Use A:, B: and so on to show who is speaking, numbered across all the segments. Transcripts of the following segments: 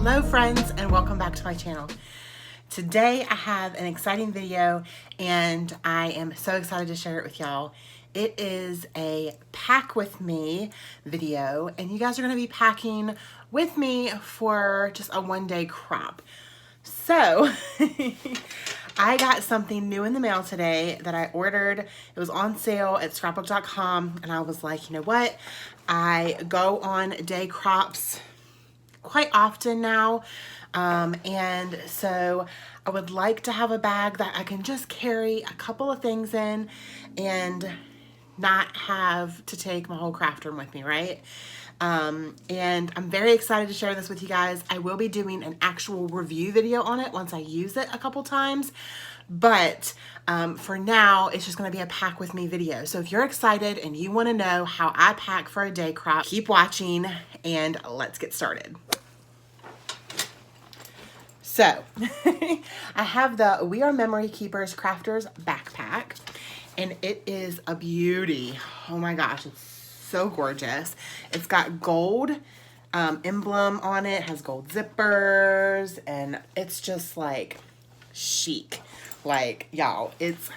A: Hello friends, and welcome back to my channel. Today I have an exciting video and I am so excited to share it with y'all. It is a pack with me video and you guys are going to be packing with me for just a one-day crop. So I got something new in the mail today that I ordered. It was on sale at scrapbook.com and I was like, you know what? I go on day crops quite often now, and so I would like to have a bag that I can just carry a couple of things in and not have to take my whole craft room with me, right? And I'm very excited to share this with you guys. I will be doing an actual review video on it once I use it a couple times, but for now it's just going to be a pack with me video. So if you're excited and you want to know how I pack for a day crop, keep watching and let's get started. So I have the We Are Memory Keepers Crafters backpack and it is a beauty. Oh my gosh, it's so gorgeous. It's got gold emblem on it, has gold zippers, and it's just like chic. Like, y'all, it's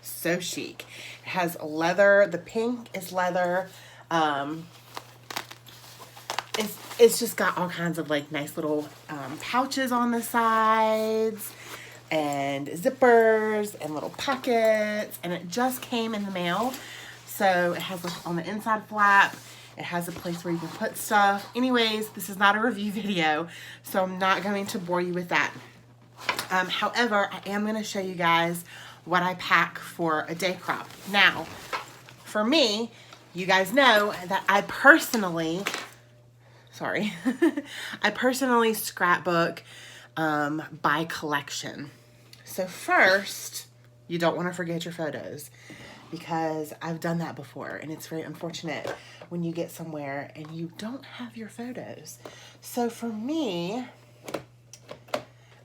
A: so chic. It has leather, the pink is leather. It's just got all kinds of like nice little pouches on the sides and zippers and little pockets, and it just came in the mail. So it has like on the inside flap, it has a place where you can put stuff. Anyways, this is not a review video, so I'm not going to bore you with that. However, I am going to show you guys what I pack for a day crop. Now, for me, you guys know that I personally scrapbook by collection. So first, you don't want to forget your photos because I've done that before and it's very unfortunate when you get somewhere and you don't have your photos. So for me,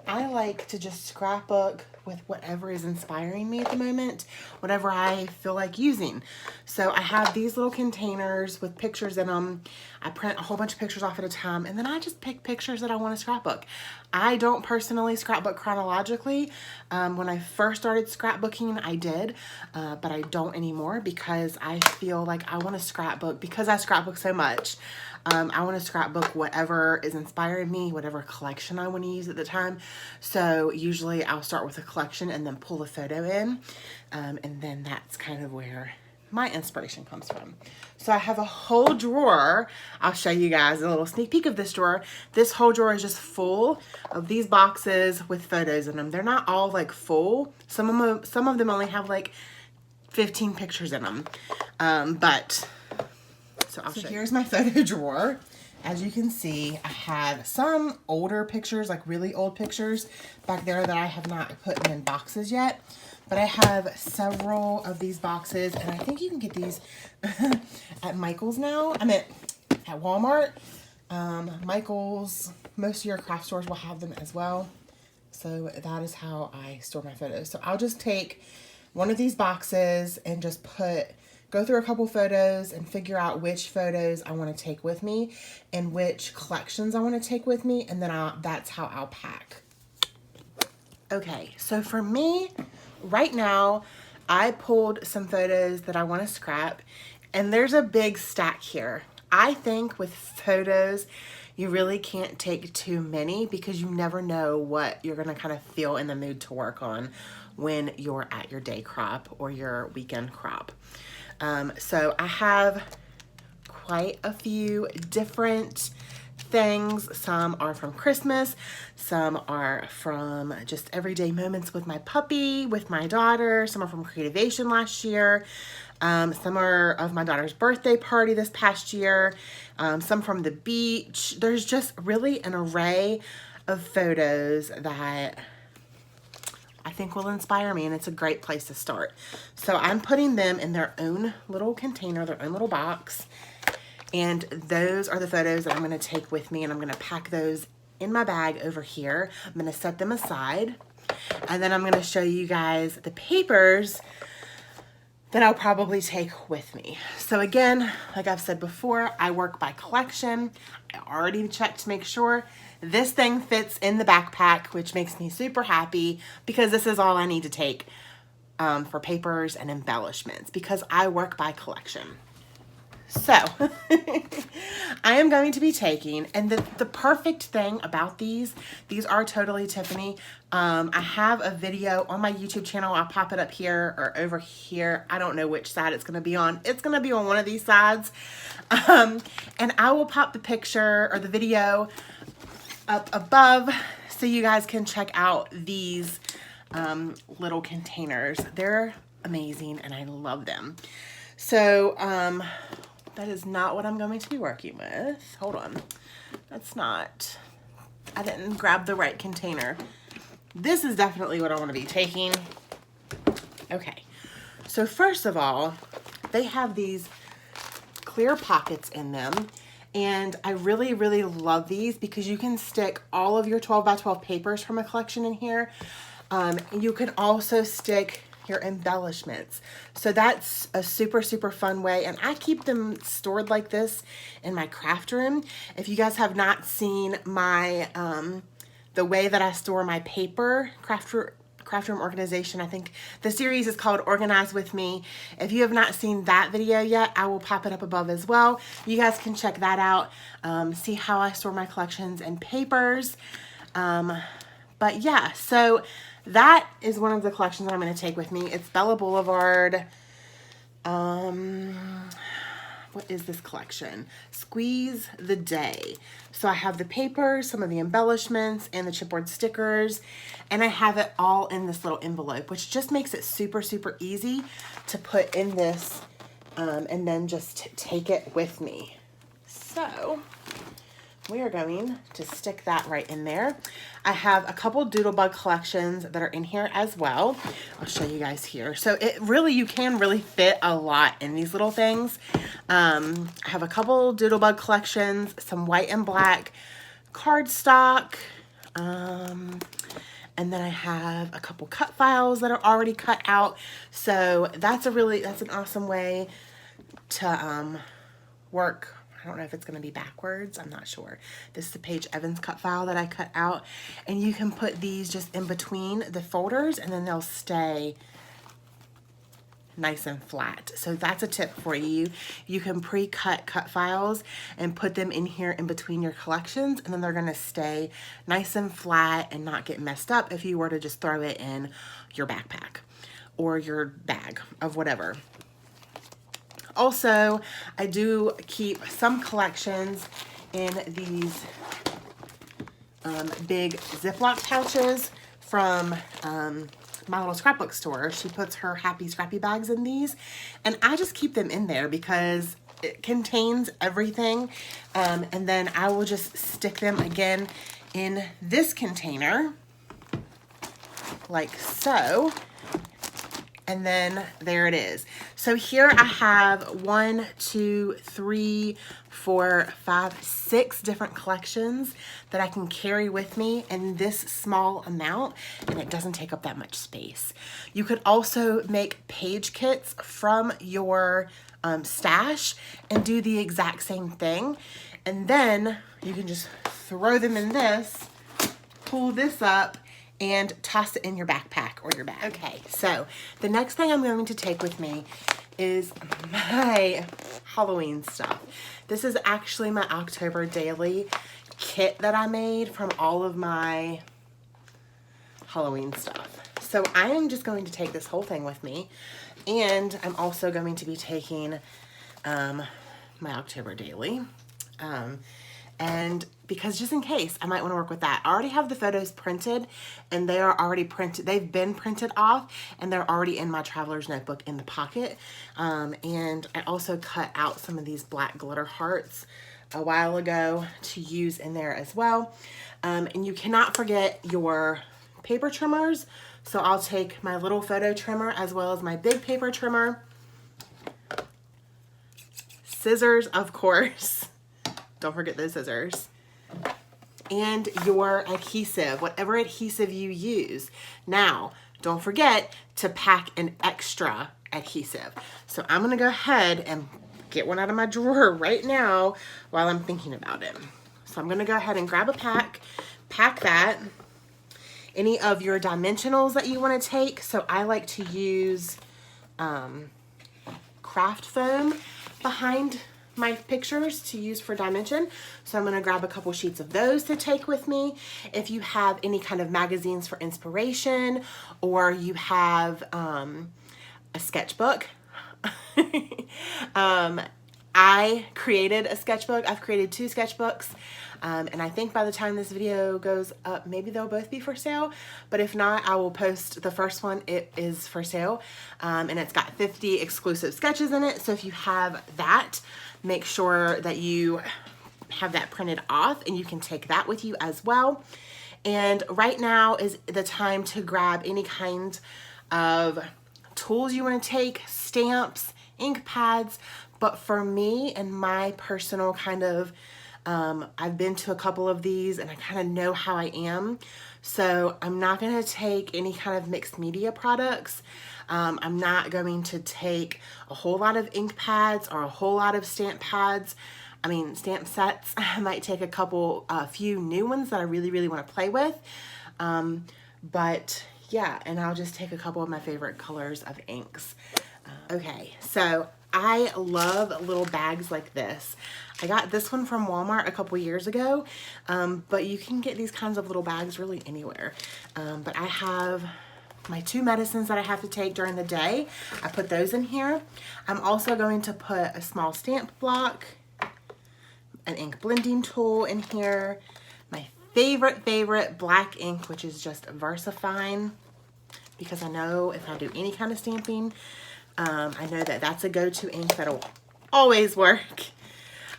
A: I like to just scrapbook with whatever is inspiring me at the moment, whatever I feel like using. So I have these little containers with pictures in them. I print a whole bunch of pictures off at a time, and then I just pick pictures that I want to scrapbook. I don't personally scrapbook chronologically. When I first started scrapbooking, I did, but I don't anymore because I feel like I want to scrapbook, because I scrapbook so much. I want to scrapbook whatever is inspiring me, whatever collection I want to use at the time. So usually I'll start with a collection and then pull a photo in. And then that's kind of where my inspiration comes from. So I have a whole drawer. I'll show you guys a little sneak peek of this drawer. This whole drawer is just full of these boxes with photos in them. They're not all like full. Some of them only have like 15 pictures in them. So here's my photo drawer. As you can see, I have some older pictures, like really old pictures back there that I have not put in boxes yet. But I have several of these boxes, and I think you can get these at Michael's now. I mean, at Walmart. Michael's, most of your craft stores will have them as well. So that is how I store my photos. So I'll just take one of these boxes and just go through a couple photos and figure out which photos I want to take with me and which collections I want to take with me, and then that's how I'll pack. Okay, so for me, right now, I pulled some photos that I want to scrap, and there's a big stack here. I think with photos, you really can't take too many because you never know what you're going to kind of feel in the mood to work on when you're at your day crop or your weekend crop. So I have quite a few different things. Some are from Christmas, some are from just everyday moments with my puppy, with my daughter, some are from Creativation last year, some are of my daughter's birthday party this past year, some from the beach. There's just really an array of photos that I think will inspire me, and it's a great place to start. So I'm putting them in their own little container, their own little box, and those are the photos that I'm going to take with me, and I'm going to pack those in my bag over here. I'm going to set them aside, and then I'm going to show you guys the papers that I'll probably take with me. So again, like I've said before, I work by collection. I already checked to make sure this thing fits in the backpack, which makes me super happy because this is all I need to take for papers and embellishments because I work by collection. So I am going to be taking, and the perfect thing about these are totally Tiffany. I have a video on my YouTube channel. I'll pop it up here or over here. I don't know which side it's going to be on. It's going to be on one of these sides. And I will pop the picture or the video up above so you guys can check out these little containers. They're amazing and I love them. So, that is not what I'm going to be working with. Hold on. That's not, I didn't grab the right container. This is definitely what I want to be taking. Okay. So first of all, they have these clear pockets in them. And I really, really love these because you can stick all of your 12 by 12 papers from a collection in here. You can also stick your embellishments. So that's a super, super fun way. And I keep them stored like this in my craft room. If you guys have not seen my, the way that I store my paper, craft room organization, I think the series is called Organize With Me. If you have not seen that video yet, I will pop it up above as well. You guys can check that out, see how I store my collections and papers. But yeah, so that is one of the collections that I'm going to take with me. It's Bella Boulevard. What is this collection? Squeeze the Day. So I have the paper, some of the embellishments, and the chipboard stickers. And I have it all in this little envelope, which just makes it super, super easy to put in this and then just take it with me. So we are going to stick that right in there. I have a couple Doodlebug collections that are in here as well. I'll show you guys here. So you can really fit a lot in these little things. I have a couple Doodlebug collections, some white and black cardstock, and then I have a couple cut files that are already cut out. So that's an awesome way to work. I don't know if it's going to be backwards. I'm not sure. This is the Paige Evans cut file that I cut out. And you can put these just in between the folders and then they'll stay nice and flat. So that's a tip for you. You can pre-cut cut files and put them in here in between your collections and then they're going to stay nice and flat and not get messed up if you were to just throw it in your backpack or your bag of whatever. Also, I do keep some collections in these big Ziploc pouches from my little scrapbook store. She puts her happy scrappy bags in these, and I just keep them in there because it contains everything. And then I will just stick them again in this container, like so. And then there it is. So here I have 1, 2, 3, 4, 5, 6 different collections that I can carry with me in this small amount, and it doesn't take up that much space. You could also make page kits from your stash and do the exact same thing. And then you can just throw them in this, pull this up, and toss it in your backpack or your bag. Okay, so the next thing I'm going to take with me is my Halloween stuff. This is actually my October daily kit that I made from all of my Halloween stuff. So I am just going to take this whole thing with me, and I'm also going to be taking my October daily. And because just in case, I might want to work with that. I already have the photos printed and they are already printed. They've been printed off and they're already in my traveler's notebook in the pocket. And I also cut out some of these black glitter hearts a while ago to use in there as well. And you cannot forget your paper trimmers. So I'll take my little photo trimmer as well as my big paper trimmer. Scissors, of course. Don't forget those scissors. And your adhesive, whatever adhesive you use. Now, don't forget to pack an extra adhesive. So I'm gonna go ahead and get one out of my drawer right now while I'm thinking about it. So I'm gonna go ahead and grab a pack that. Any of your dimensionals that you want to take. So I like to use craft foam behind my pictures to use for dimension. So I'm going to grab a couple sheets of those to take with me. If you have any kind of magazines for inspiration, or you have a sketchbook. I created a sketchbook. I've created 2 sketchbooks. And I think by the time this video goes up, maybe they'll both be for sale. But if not, I will post the first one. It is for sale. And it's got 50 exclusive sketches in it. So if you have that, make sure that you have that printed off and you can take that with you as well. And right now is the time to grab any kind of tools you want to take, stamps, ink pads. But for me and my personal kind of, I've been to a couple of these and I kind of know how I am. So I'm not going to take any kind of mixed media products. I'm not going to take a whole lot of ink pads or a whole lot of stamp pads. I mean, stamp sets. I might take a few new ones that I really, really want to play with. But yeah, and I'll just take a couple of my favorite colors of inks. Okay, so I love little bags like this. I got this one from Walmart a couple years ago, but you can get these kinds of little bags really anywhere. But I have my 2 medicines that I have to take during the day. I put those in here. I'm also going to put a small stamp block, an ink blending tool in here, my favorite black ink, which is just VersaFine, because I know if I do any kind of stamping, I know that that's a go-to ink that'll always work.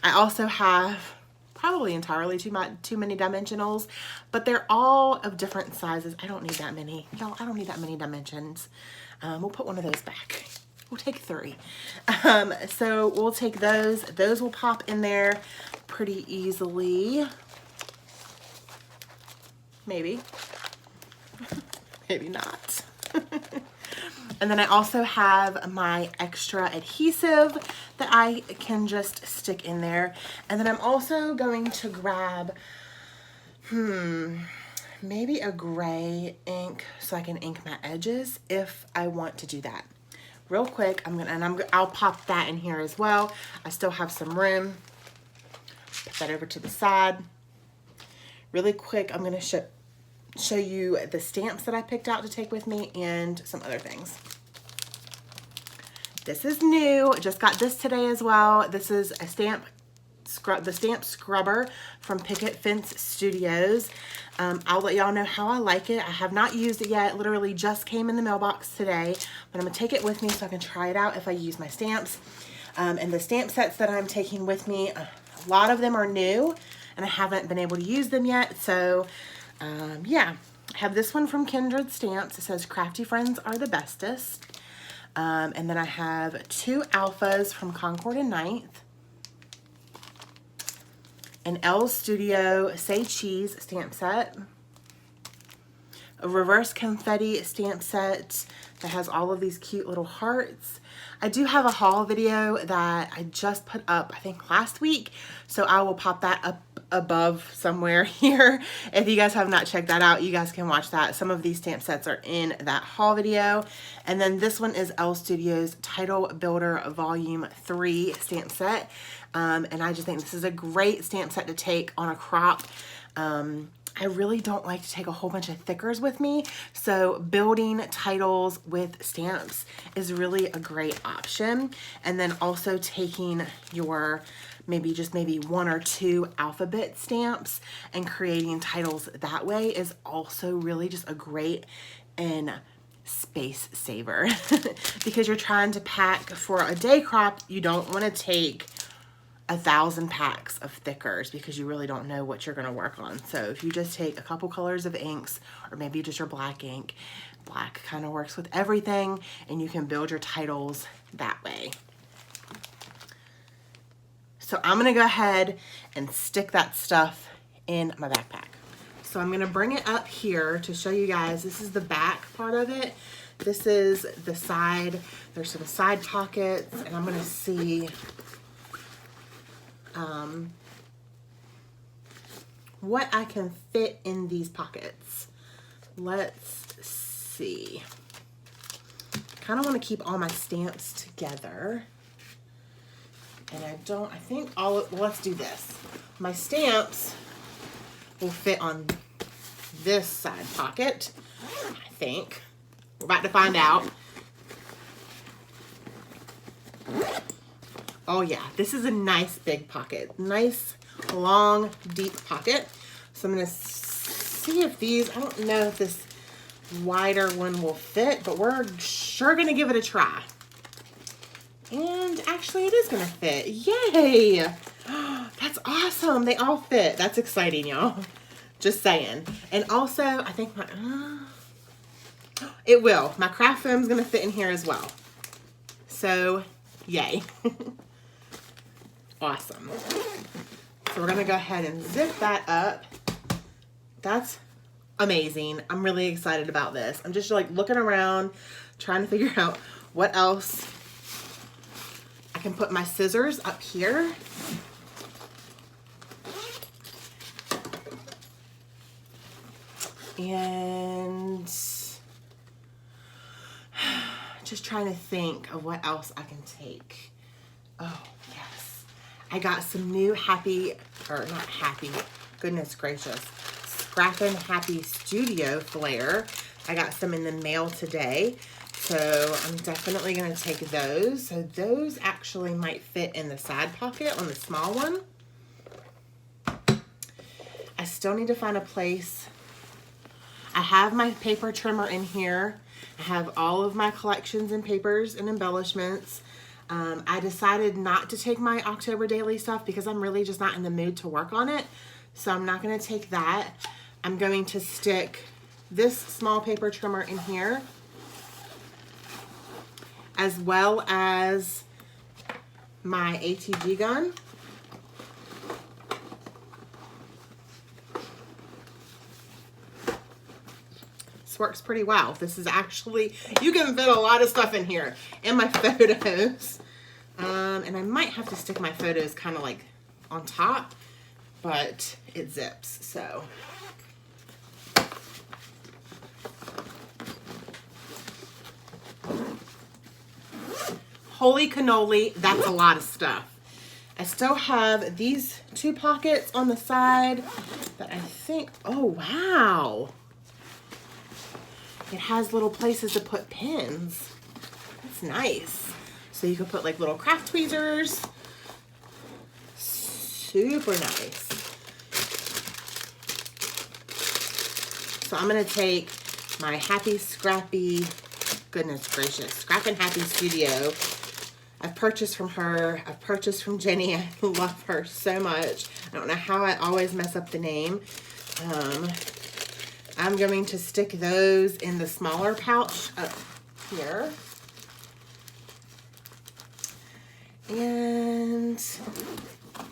A: I also have probably entirely too many dimensionals, but they're all of different sizes. I don't need that many. Y'all, I don't need that many dimensions. We'll put one of those back. We'll take 3. So we'll take those. Those will pop in there pretty easily. Maybe. Maybe not. And then I also have my extra adhesive that I can just stick in there. And then I'm also going to grab, maybe a gray ink so I can ink my edges if I want to do that. Real quick, I'll pop that in here as well. I still have some room. Put that over to the side. Really quick, I'm gonna show you the stamps that I picked out to take with me and some other things. This is new. Just got this today as well. This is a the stamp scrubber from Picket Fence Studios. I'll let y'all know how I like it. I have not used it yet. It literally just came in the mailbox today, but I'm gonna take it with me so I can try it out if I use my stamps. And the stamp sets that I'm taking with me, a lot of them are new and I haven't been able to use them yet. So yeah, I have this one from Kindred Stamps. It says crafty friends are the bestest. And then I have 2 alphas from Concord and Ninth. An Elle Studio Say Cheese stamp set. A reverse confetti stamp set that has all of these cute little hearts. I do have a haul video that I just put up, I think last week. So I will pop that up above somewhere here. If you guys have not checked that out, you guys can watch that. Some of these stamp sets are in that haul video. And then this one is Elle Studio's Title Builder Volume 3 stamp set. And I just think this is a great stamp set to take on a crop. I really don't like to take a whole bunch of thickers with me, so building titles with stamps is really a great option. And then also taking your maybe 1 or 2 alphabet stamps and creating titles that way is also really just a great and space saver. Because you're trying to pack for a day crop, you don't want to take 1,000 packs of thickers because you really don't know what you're going to work on. So if you just take a couple colors of inks, or maybe just your black ink, black kind of works with everything, and you can build your titles that way. So I'm going to go ahead and stick that stuff in my backpack. So I'm going to bring it up here to show you guys. This is the back part of it. This is the side. There's some side pockets, and I'm gonna see what I can fit in these pockets. Let's see. Kind of want to keep all my stamps together. And I think let's do this. My stamps will fit on this side pocket, I think. We're about to find out. Oh yeah, this is a nice big pocket. Nice, long, deep pocket. So I'm gonna see if these, I don't know if this wider one will fit, but we're sure gonna give it a try. And actually it is gonna fit. Yay! That's awesome. They all fit. That's exciting, y'all. Just saying. And also, I think it will. My craft foam's gonna fit in here as well. So, yay. Awesome. So we're gonna go ahead and zip that up. That's amazing. I'm really excited about this. I'm just like looking around, trying to figure out what else. I can put my scissors up here. And just trying to think of what else I can take. Oh, yes. I got some new goodness gracious, Scrappin' Happy Studio Flair. I got some in the mail today. So I'm definitely going to take those. So those actually might fit in the side pocket on the small one. I still need to find a place. I have my paper trimmer in here. I have all of my collections and papers and embellishments. I decided not to take my October daily stuff because I'm really just not in the mood to work on it. So I'm not going to take that. I'm going to stick this small paper trimmer in here, as well as my ATG gun. This works pretty well. This is actually, you can fit a lot of stuff in here. And my photos. And I might have to stick my photos kind of like on top, but it zips, so. Holy cannoli, that's a lot of stuff. I still have these two pockets on the side that I think, oh wow. It has little places to put pins. That's nice. So you can put like little craft tweezers. Super nice. So I'm gonna take my Happy Scrappy, goodness gracious, Scrappin' Happy Studio. I've purchased from her. I've purchased from Jenny. I love her so much. I don't know how I always mess up the name. I'm going to stick those in the smaller pouch up here. And I'm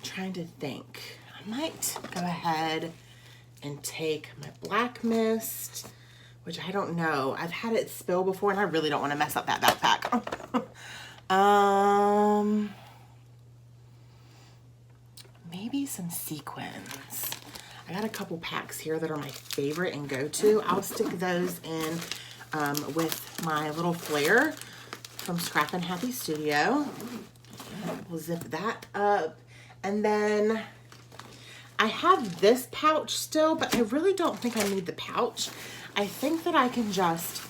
A: trying to think. I might go ahead and take my Black Mist, which I don't know. I've had it spill before and I really don't want to mess up that backpack. Maybe some sequins. I got a couple packs here that are my favorite and go-to. I'll stick those in with my little flare from Scrappin' Happy Studio. We'll zip that up. And then I have this pouch still, but I really don't think I need the pouch. I think that I can just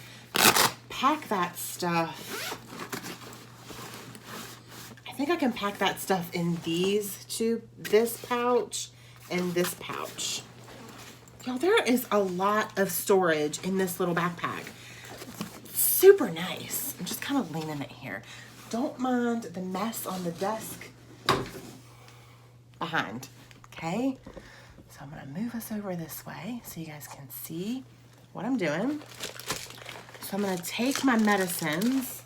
A: pack that stuff. I think I can pack that stuff in these two, this pouch and this pouch. Y'all, there is a lot of storage in this little backpack. Super nice. I'm just kind of leaning it here. Don't mind the mess on the desk behind, okay? So I'm gonna move us over this way so you guys can see what I'm doing. So I'm gonna take my medicines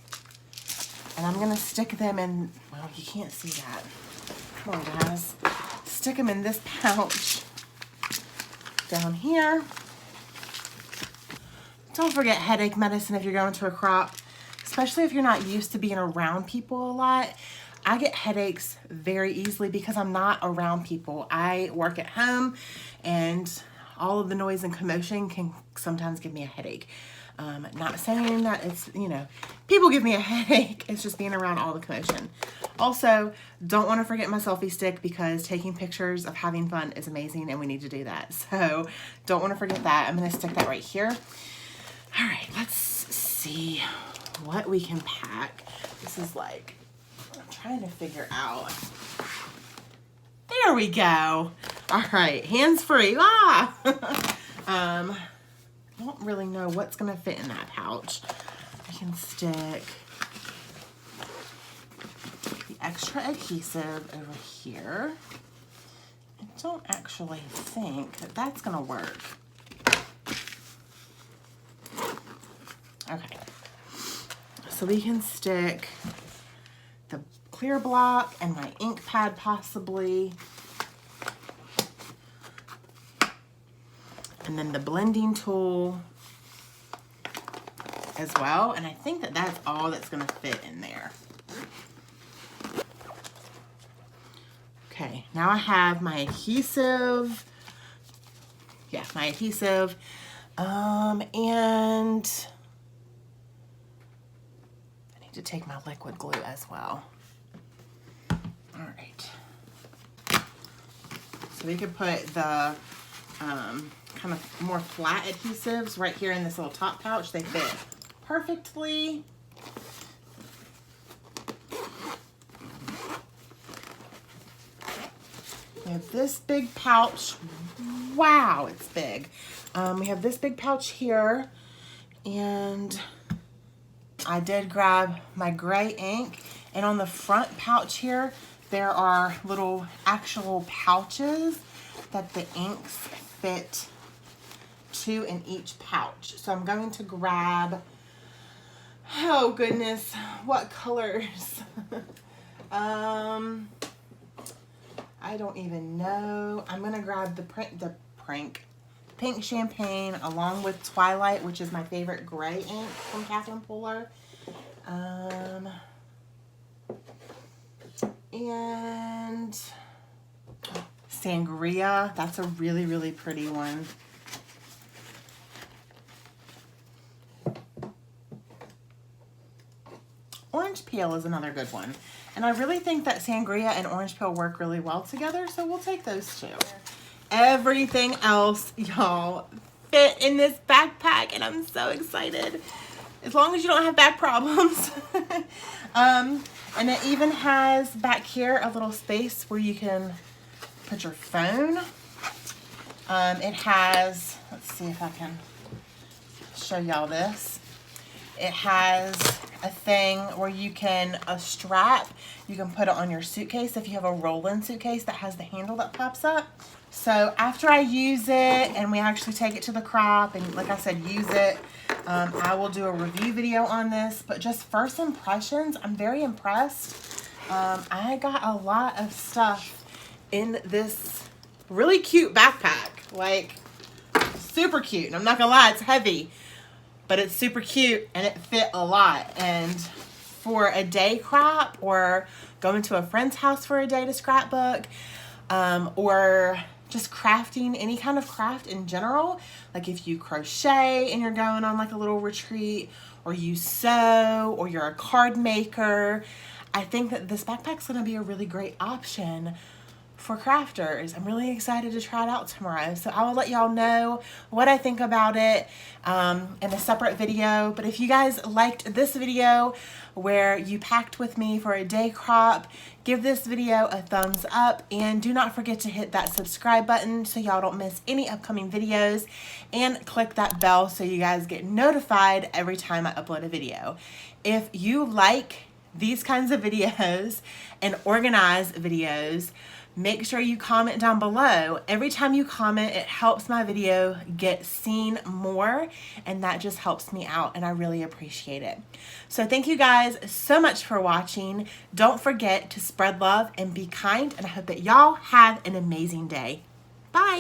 A: and I'm gonna stick them in, well, you can't see that. Come on, guys. Stick them in this pouch down here. don't forget headache medicine if you're going to a crop, especially if you're not used to being around people a lot. I get headaches very easily because I'm not around people. I work at home and all of the noise and commotion can sometimes give me a headache. Not saying that it's, you know, people give me a headache. It's just being around all the commotion. Also, don't want to forget my selfie stick because taking pictures of having fun is amazing and we need to do that. So don't want to forget that. I'm going to stick that right here. All right, let's see what we can pack. This is like, I'm trying to figure out. There we go. All right, hands free. I don't really know what's going to fit in that pouch. I can stick the extra adhesive over here. I don't actually think that that's going to work. Okay. So we can stick the clear block and my ink pad possibly. And then the blending tool as well. And I think that that's all that's going to fit in there. Okay, now I have my adhesive. Yeah, my adhesive. And I need to take my liquid glue as well. All right. So we could put the kind of more flat adhesives right here in this little top pouch. They fit perfectly. We have this big pouch. Wow, it's big. We have this big pouch here, and I did grab my gray ink, and on the front pouch here there are little actual pouches that the inks fit to in each pouch. So I'm going to grab, oh goodness, what colors? I don't even know. I'm gonna grab the pink champagne along with Twilight, which is my favorite gray ink from Catherine Pooler. And Sangria, that's a really, really pretty one. Orange Peel is another good one. And I really think that Sangria and Orange Peel work really well together, so we'll take those two. Everything else, y'all, fit in this backpack, and I'm so excited. As long as you don't have back problems. And it even has back here a little space where you can put your phone. It has, let's see if I can show y'all this. It has a thing where you can, a strap, you can put it on your suitcase if you have a roll-in suitcase that has the handle that pops up. So after I use it and we actually take it to the crop and, like I said, use it, I will do a review video on this. But just first impressions, I'm very impressed. I got a lot of stuff in this really cute backpack, like super cute. And I'm not gonna lie, it's heavy, but it's super cute and it fit a lot. And for a day crop or going to a friend's house for a day to scrapbook, or just crafting, any kind of craft in general, like if you crochet and you're going on like a little retreat, or you sew, or you're a card maker, I think that this backpack's gonna be a really great option for crafters. I'm really excited to try it out tomorrow. So I will let y'all know what I think about it in a separate video. But if you guys liked this video where you packed with me for a day crop, give this video a thumbs up and do not forget to hit that subscribe button so y'all don't miss any upcoming videos, and click that bell so you guys get notified every time I upload a video. If you like these kinds of videos and organized videos, make sure you comment down below. Every time you comment, it helps my video get seen more, and that just helps me out, and I really appreciate it. So thank you guys so much for watching. Don't forget to spread love and be kind, and I hope that y'all have an amazing day. Bye.